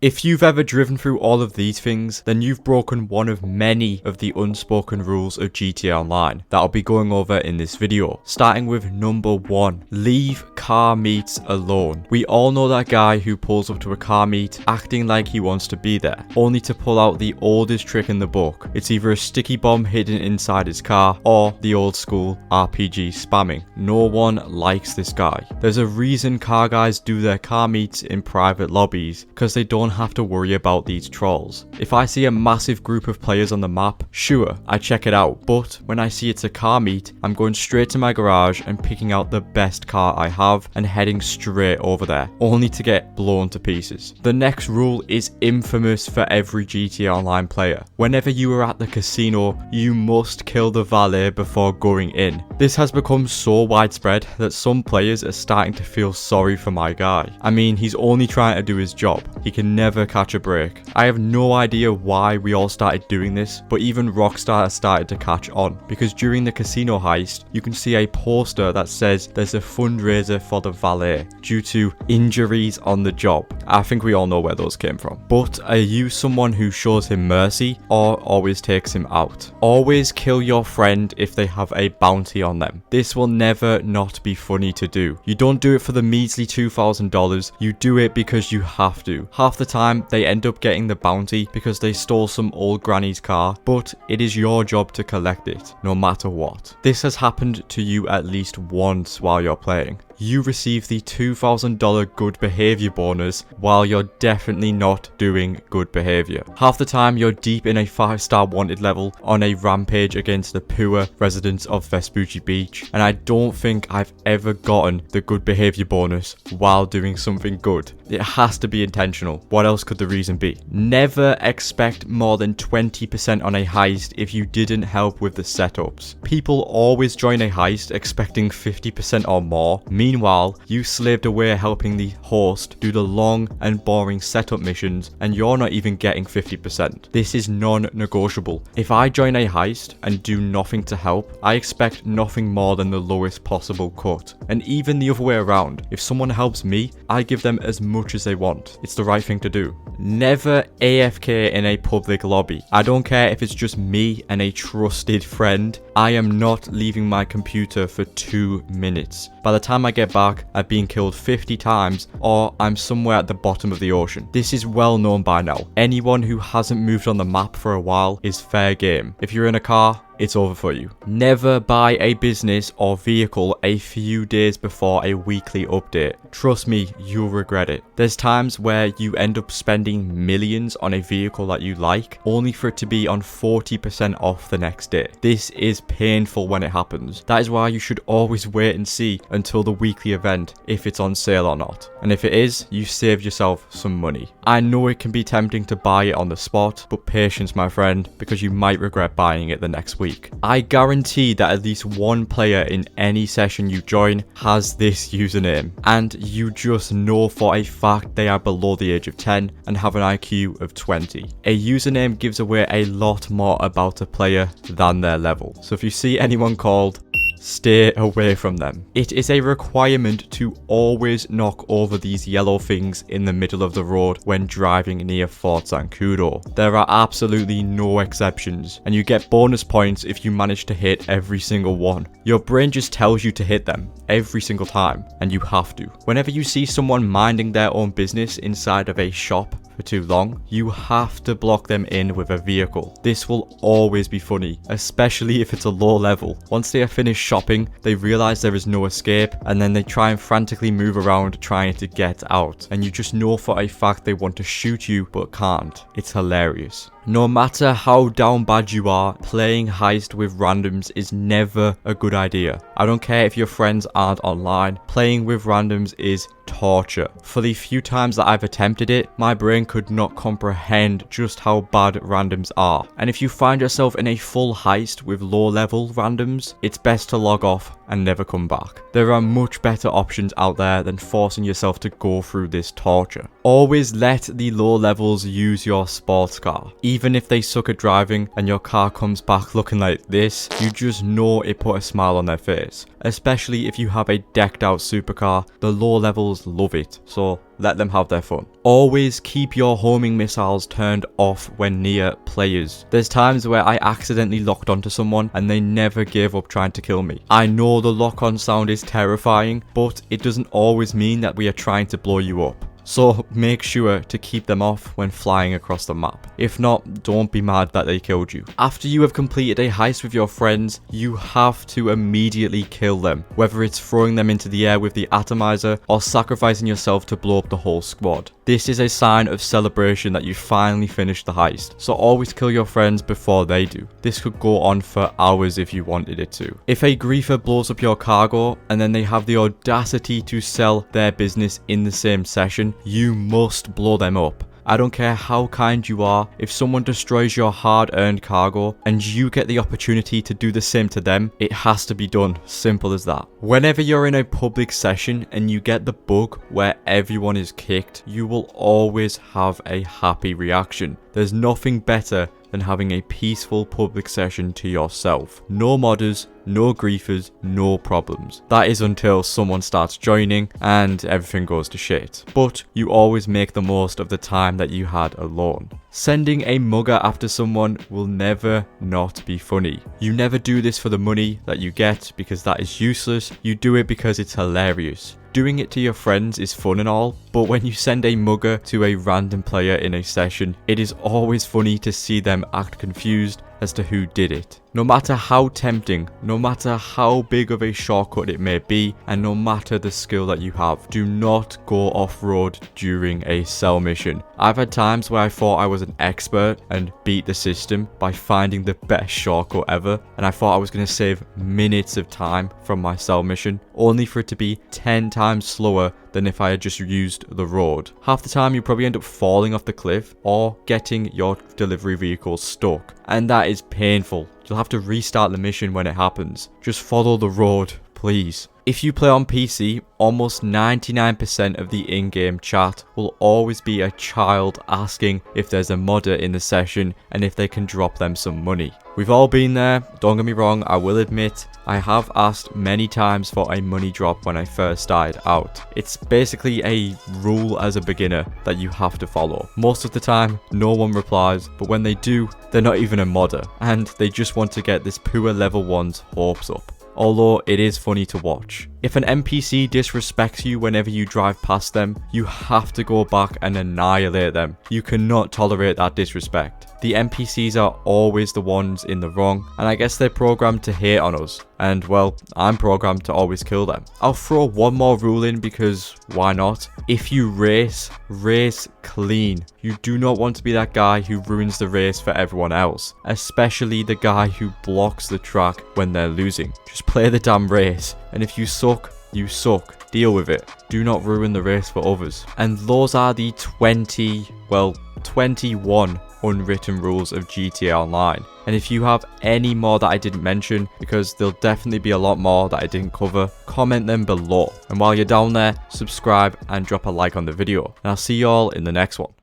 If you've ever driven through all of these things, then you've broken one of many of the unspoken rules of GTA Online that I'll be going over in this video. Starting with number 1, leave car meets alone. We all know that guy who pulls up to a car meet acting like he wants to be there, only to pull out the oldest trick in the book. It's either a sticky bomb hidden inside his car or the old school RPG spamming. No one likes this guy. There's a reason car guys do their car meets in private lobbies, because they don't have to worry about these trolls. If I see a massive group of players on the map, sure, I check it out, but when I see it's a car meet, I'm going straight to my garage and picking out the best car I have and heading straight over there, only to get blown to pieces. The next rule is infamous for every GTA Online player. Whenever you are at the casino, you must kill the valet before going in. This has become so widespread that some players are starting to feel sorry for my guy. I mean, he's only trying to do his job. He can never catch a break. I have no idea why we all started doing this, but even Rockstar has started to catch on, because during the casino heist, you can see a poster that says there's a fundraiser for the valet due to injuries on the job. I think we all know where those came from. But are you someone who shows him mercy or always takes him out? Always kill your friend if they have a bounty on them. This will never not be funny to do. You don't do it for the measly $2,000, you do it because you have to. Half the time they end up getting the bounty because they stole some old granny's car, but it is your job to collect it, no matter what. This has happened to you at least once while you're playing. You receive the $2,000 good behavior bonus while you're definitely not doing good behavior. Half the time you're deep in a 5-star wanted level on a rampage against the poor residents of Vespucci Beach, and I don't think I've ever gotten the good behavior bonus while doing something good. It has to be intentional. What else could the reason be? Never expect more than 20% on a heist if you didn't help with the setups. People always join a heist expecting 50% or more. Meanwhile, you slaved away helping the host do the long and boring setup missions, and you're not even getting 50%. This is non-negotiable. If I join a heist and do nothing to help, I expect nothing more than the lowest possible cut. And even the other way around, if someone helps me, I give them as much as they want. It's the right thing to do. Never AFK in a public lobby. I don't care if it's just me and a trusted friend. I am not leaving my computer for 2 minutes. By the time I get back, I've been killed 50 times or I'm somewhere at the bottom of the ocean. This is well known by now. Anyone who hasn't moved on the map for a while is fair game. If you're in a car, it's over for you. Never buy a business or vehicle a few days before a weekly update. Trust me, you'll regret it. There's times where you end up spending millions on a vehicle that you like, only for it to be on 40% off the next day. This is painful when it happens. That is why you should always wait and see until the weekly event if it's on sale or not. And if it is, you saved yourself some money. I know it can be tempting to buy it on the spot, but patience, my friend, because you might regret buying it the next week. I guarantee that at least one player in any session you join has this username, and you just know for a fact they are below the age of 10 and have an IQ of 20. A username gives away a lot more about a player than their level. So if you see anyone called, stay away from them. It is a requirement to always knock over these yellow things in the middle of the road when driving near Fort Zancudo. There are absolutely no exceptions, and you get bonus points if you manage to hit every single one. Your brain just tells you to hit them every single time, and you have to. Whenever you see someone minding their own business inside of a shop for too long, you have to block them in with a vehicle. This will always be funny, especially if it's a low level. Once they are finished shopping, they realize there is no escape, and then they try and frantically move around trying to get out, and you just know for a fact they want to shoot you but can't. It's hilarious. No matter how down bad you are, playing heist with randoms is never a good idea. I don't care if your friends aren't online, playing with randoms is torture. For the few times that I've attempted it, my brain could not comprehend just how bad randoms are. And if you find yourself in a full heist with low level randoms, it's best to log off and never come back. There are much better options out there than forcing yourself to go through this torture. Always let the low levels use your sports car. Even if they suck at driving and your car comes back looking like this, you just know it put a smile on their face. Especially if you have a decked out supercar, the low levels love it. So let them have their fun. Always keep your homing missiles turned off when near players. There's times where I accidentally locked onto someone and they never gave up trying to kill me. I know the lock-on sound is terrifying, but it doesn't always mean that we are trying to blow you up. So make sure to keep them off when flying across the map. If not, don't be mad that they killed you. After you have completed a heist with your friends, you have to immediately kill them. Whether it's throwing them into the air with the atomizer or sacrificing yourself to blow up the whole squad. This is a sign of celebration that you finally finished the heist. So always kill your friends before they do. This could go on for hours if you wanted it to. If a griefer blows up your cargo and then they have the audacity to sell their business in the same session, you must blow them up. I don't care how kind you are, if someone destroys your hard-earned cargo and you get the opportunity to do the same to them, it has to be done. Simple as that. Whenever you're in a public session and you get the bug where everyone is kicked, you will always have a happy reaction. There's nothing better than having a peaceful public session to yourself. No modders, no griefers, no problems. That is until someone starts joining and everything goes to shit. But you always make the most of the time that you had alone. Sending a mugger after someone will never not be funny. You never do this for the money that you get because that is useless. You do it because it's hilarious. Doing it to your friends is fun and all, but when you send a mugger to a random player in a session, it is always funny to see them act confused as to who did it. No matter how tempting, no matter how big of a shortcut it may be, and no matter the skill that you have, do not go off-road during a cell mission. I've had times where I thought I was an expert and beat the system by finding the best shortcut ever, and I thought I was going to save minutes of time from my cell mission, only for it to be 10 times slower than if I had just used the road. Half the time you probably end up falling off the cliff or getting your delivery vehicle stuck, and that is painful. You'll have to restart the mission when it happens. Just follow the road, please. If you play on PC, almost 99% of the in-game chat will always be a child asking if there's a modder in the session and if they can drop them some money. We've all been there, don't get me wrong, I will admit, I have asked many times for a money drop when I first started out. It's basically a rule as a beginner that you have to follow. Most of the time, no one replies, but when they do, they're not even a modder, and they just want to get this poor level 1's hopes up. Although it is funny to watch. If an NPC disrespects you whenever you drive past them, you have to go back and annihilate them. You cannot tolerate that disrespect. The NPCs are always the ones in the wrong, and I guess they're programmed to hate on us. And well, I'm programmed to always kill them. I'll throw one more rule in because why not? If you race, race clean. You do not want to be that guy who ruins the race for everyone else, especially the guy who blocks the track when they're losing. Just play the damn race, and if you suck, you suck. Deal with it. Do not ruin the race for others. And those are the 21 unwritten rules of GTA Online. And if you have any more that I didn't mention, because there'll definitely be a lot more that I didn't cover, comment them below. And while you're down there, subscribe and drop a like on the video. And I'll see you all in the next one.